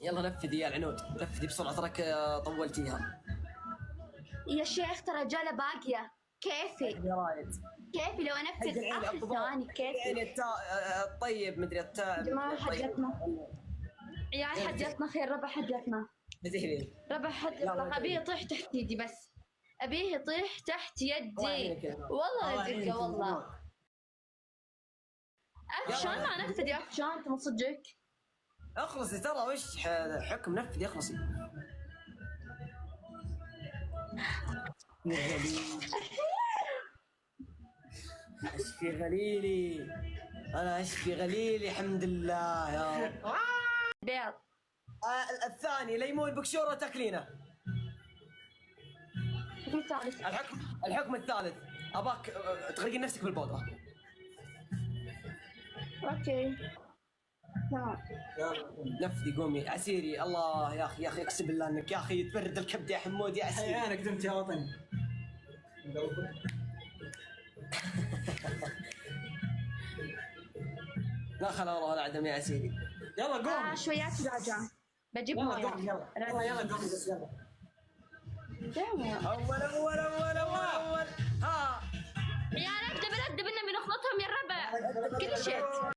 يلا نفذي يا العنود، نفذي بسرعة تراك طولتيها. يا شيخ ترى رجالة باقية. كيفي يا رايد كيفي لو انفذ اخر ثواني كيفي. يعني الطيب مدري جماعة حقتنا عيال حقتنا خير ربع حقتنا ربع حقتنا. أبيه يطيح تحت يدي بس أبيه يطيح تحت يدي والله دقة والله. شلون ما نفذ يا أخي شلون أنت من صدقك؟ اخلصي ترى وش حكم نفذي اخلصي. اشفي غليلي انا اشفي غليلي الحمد لله يا رب. بيض. الثاني ليمون بكشوره تاكلينه. الحكم الثالث اباك تغرقين نفسك بالبودره. اوكي نفذي قومي عسيري. الله يا اخي اقسم بالله انك يا اخي تبرد الكبد يا حمود يا عسيري. انا قدمت يا وطني. لا خلا والله العدم يا عسيري. يلا قوم. شويات راجع بجيب يلا قوم يلا قوم بس يلا. اول ها عيال ابدا بنبي نخلطهم يا الربع كل شيء.